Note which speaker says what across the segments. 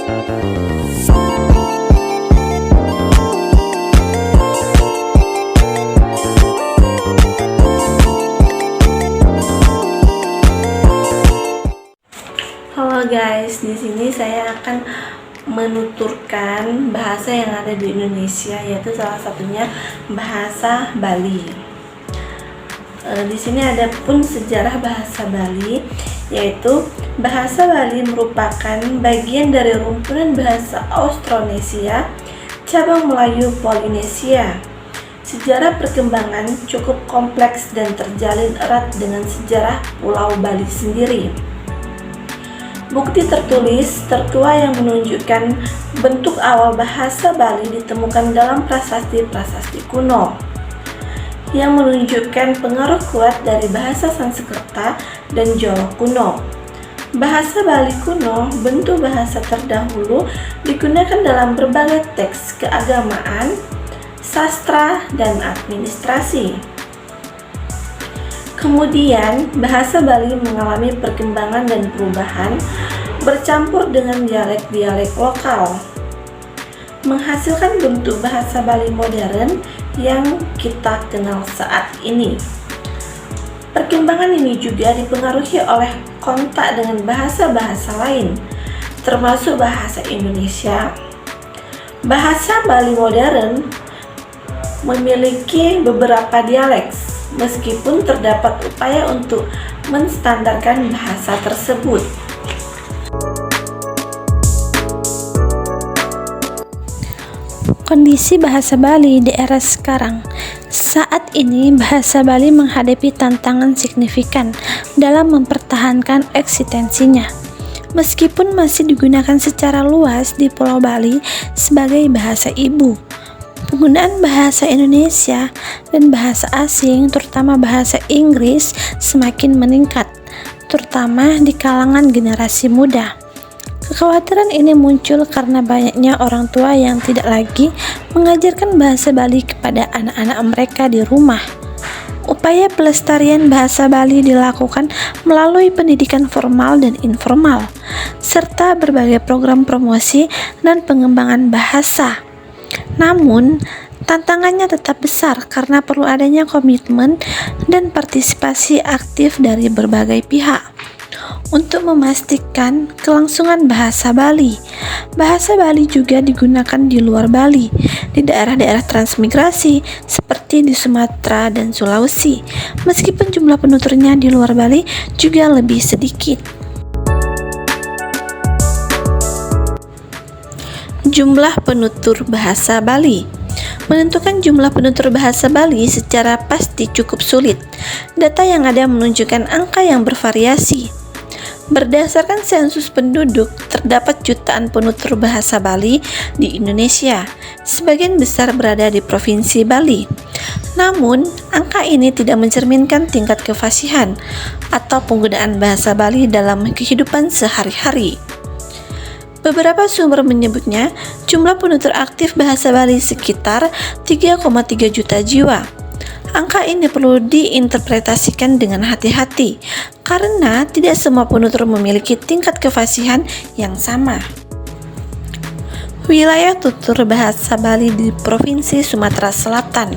Speaker 1: Halo guys, di sini saya akan menuturkan bahasa yang ada di Indonesia, yaitu salah satunya bahasa Bali. Di sini ada pun sejarah bahasa Bali, yaitu bahasa Bali merupakan bagian dari rumpunan bahasa Austronesia, cabang Melayu Polinesia. Sejarah perkembangan cukup kompleks dan terjalin erat dengan sejarah Pulau Bali sendiri. Bukti tertulis tertua yang menunjukkan bentuk awal bahasa Bali ditemukan dalam prasasti-prasasti kuno yang menunjukkan pengaruh kuat dari bahasa Sanskerta dan Jawa kuno. Bahasa Bali kuno, bentuk bahasa terdahulu, digunakan dalam berbagai teks keagamaan, sastra, dan administrasi. Kemudian, bahasa Bali mengalami perkembangan dan perubahan, bercampur dengan dialek-dialek lokal, menghasilkan bentuk bahasa Bali modern yang kita kenal saat ini. Perkembangan ini juga dipengaruhi oleh kontak dengan bahasa-bahasa lain, termasuk bahasa Indonesia. Bahasa Bali modern memiliki beberapa dialek, meskipun terdapat upaya untuk menstandarkan bahasa tersebut.
Speaker 2: Kondisi bahasa Bali di era sekarang. Saat ini bahasa Bali menghadapi tantangan signifikan dalam mempertahankan eksistensinya. Meskipun masih digunakan secara luas di Pulau Bali sebagai bahasa ibu, penggunaan bahasa Indonesia dan bahasa asing, terutama bahasa Inggris, semakin meningkat, terutama di kalangan generasi muda. Kekhawatiran ini muncul karena banyaknya orang tua yang tidak lagi mengajarkan bahasa Bali kepada anak-anak mereka di rumah. Upaya pelestarian bahasa Bali dilakukan melalui pendidikan formal dan informal, serta berbagai program promosi dan pengembangan bahasa. Namun, tantangannya tetap besar karena perlu adanya komitmen dan partisipasi aktif dari berbagai pihak untuk memastikan kelangsungan bahasa Bali. Bahasa Bali juga digunakan di luar Bali, di daerah-daerah transmigrasi seperti di Sumatera dan Sulawesi, meskipun jumlah penuturnya di luar Bali juga lebih sedikit. Jumlah penutur bahasa Bali. Menentukan jumlah penutur bahasa Bali secara pasti cukup sulit. Data yang ada menunjukkan angka yang bervariasi. Berdasarkan sensus penduduk, terdapat jutaan penutur bahasa Bali di Indonesia. Sebagian besar berada di Provinsi Bali. Namun, angka ini tidak mencerminkan tingkat kefasihan atau penggunaan bahasa Bali dalam kehidupan sehari-hari. Beberapa sumber menyebutnya jumlah penutur aktif bahasa Bali sekitar 3,3 juta jiwa. Angka ini perlu diinterpretasikan dengan hati-hati karena tidak semua penutur memiliki tingkat kefasihan yang sama. Wilayah tutur bahasa Bali di Provinsi Sumatera Selatan.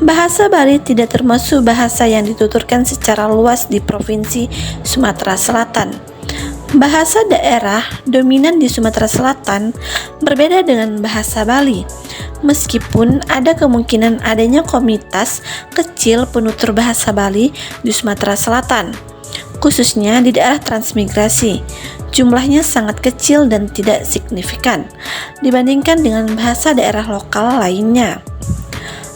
Speaker 2: Bahasa Bali tidak termasuk bahasa yang dituturkan secara luas di Provinsi Sumatera Selatan. Bahasa daerah dominan di Sumatera Selatan berbeda dengan bahasa Bali, meskipun ada kemungkinan adanya komunitas kecil penutur bahasa Bali di Sumatera Selatan, khususnya di daerah transmigrasi. Jumlahnya sangat kecil dan tidak signifikan dibandingkan dengan bahasa daerah lokal lainnya.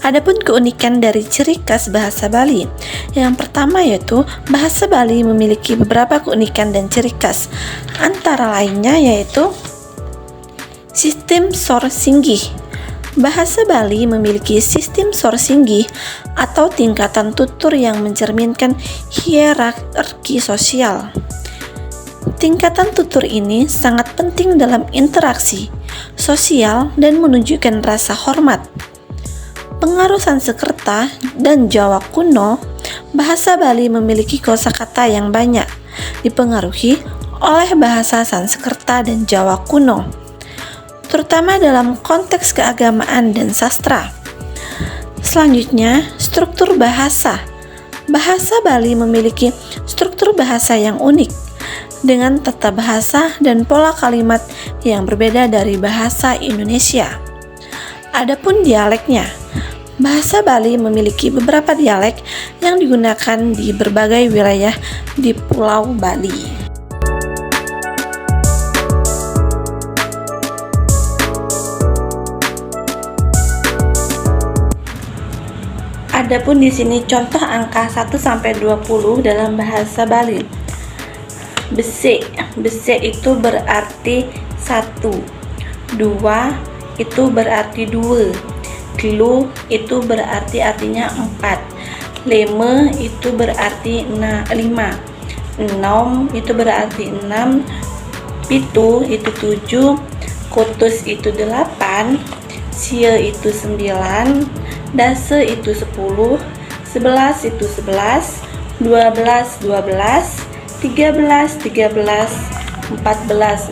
Speaker 2: Adapun keunikan dari ciri khas bahasa Bali, yang pertama yaitu bahasa Bali memiliki beberapa keunikan dan ciri khas, antara lainnya yaitu sistem sor singgih. Bahasa Bali memiliki sistem sor singgih atau tingkatan tutur yang mencerminkan hierarki sosial. Tingkatan tutur ini sangat penting dalam interaksi sosial dan menunjukkan rasa hormat. Pengaruh Sanskerta dan Jawa kuno, bahasa Bali memiliki kosakata yang banyak, dipengaruhi
Speaker 1: oleh bahasa Sanskerta dan Jawa kuno, terutama dalam konteks keagamaan dan sastra. Selanjutnya, struktur bahasa. Bahasa Bali memiliki struktur bahasa yang unik, dengan tata bahasa dan pola kalimat yang berbeda dari bahasa Indonesia. Adapun dialeknya, bahasa Bali memiliki beberapa dialek yang digunakan di berbagai wilayah di Pulau Bali. Adapun di sini contoh angka 1 sampai 20 dalam bahasa Bali. Besek itu berarti 1. 2 itu berarti 2. Telu itu berarti artinya 4. Lima itu berarti 5. 6 itu berarti 6. Pitu itu 7. Kotus itu 8. Sia itu 9. Dase itu 10, 11 itu 11, 12 12, 13 13, 14 14,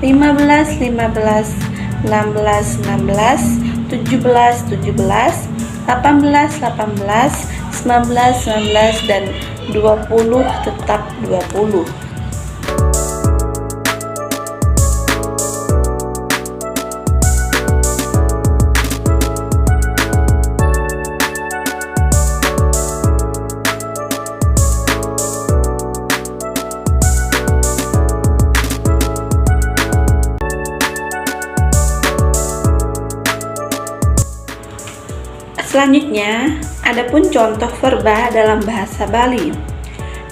Speaker 1: 15 15, 16 16, 17 17, 18 18, 19 19 dan 20 tetap 20. Selanjutnya, adapun contoh verba dalam bahasa Bali.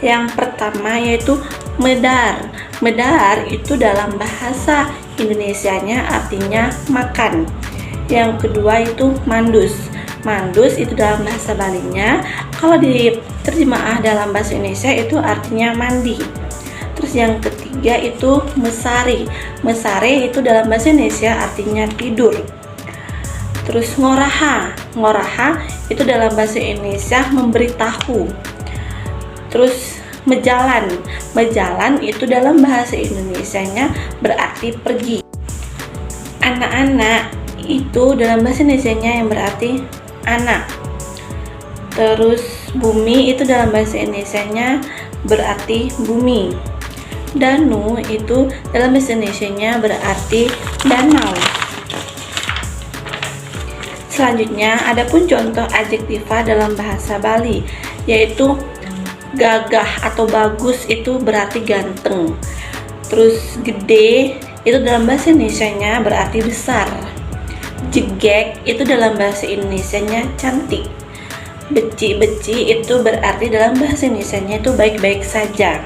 Speaker 1: Yang pertama yaitu medar. Medar itu dalam bahasa Indonesianya artinya makan. Yang kedua itu mandus. Mandus itu dalam bahasa Balinya, kalau diterjemah dalam bahasa Indonesia itu artinya mandi. Terus yang ketiga itu mesari. Mesari itu dalam bahasa Indonesia artinya tidur. Terus ngoraha. Ngoraha itu dalam bahasa Indonesia memberitahu. Terus mejalan. Mejalan itu dalam bahasa Indonesianya berarti pergi. Anak-anak itu dalam bahasa Indonesianya yang berarti anak. Terus bumi itu dalam bahasa Indonesianya berarti bumi. Danu itu dalam bahasa Indonesianya berarti danau. Selanjutnya, adapun contoh adjektiva dalam bahasa Bali, yaitu gagah atau bagus itu berarti ganteng. Terus gede itu dalam bahasa Indonesianya berarti besar. Jegek itu dalam bahasa Indonesianya cantik. Beci-beci itu berarti dalam bahasa Indonesianya itu baik-baik saja.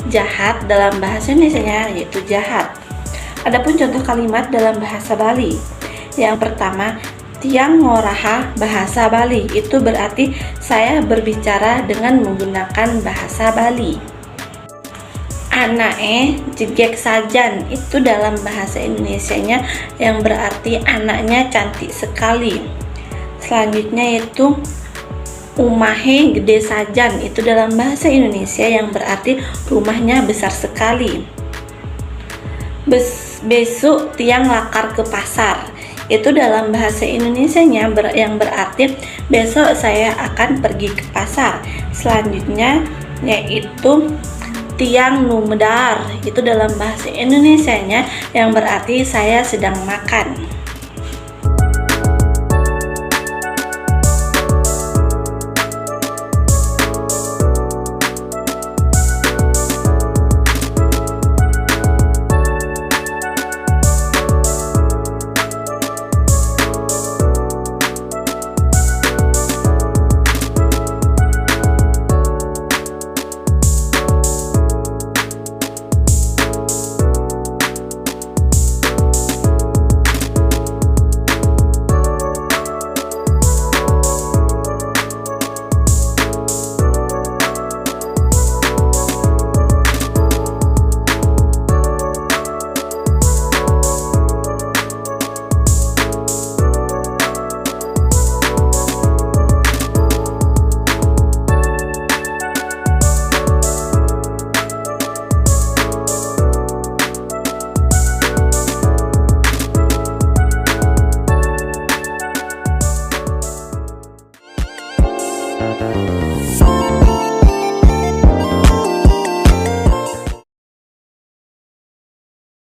Speaker 1: Jahat dalam bahasa Indonesianya yaitu jahat. Adapun contoh kalimat dalam bahasa Bali. Yang pertama, tiang ngoraha bahasa Bali itu berarti saya berbicara dengan menggunakan bahasa Bali. Anae jegek sajan itu dalam bahasa Indonesianya yang berarti anaknya cantik sekali. Selanjutnya yaitu umahe gede sajan itu dalam bahasa Indonesia yang berarti rumahnya besar sekali. Besok tiang lakar ke pasar itu dalam bahasa Indonesianya yang berarti besok saya akan pergi ke pasar. Selanjutnya yaitu tiang numedar itu dalam bahasa Indonesianya yang berarti saya sedang makan.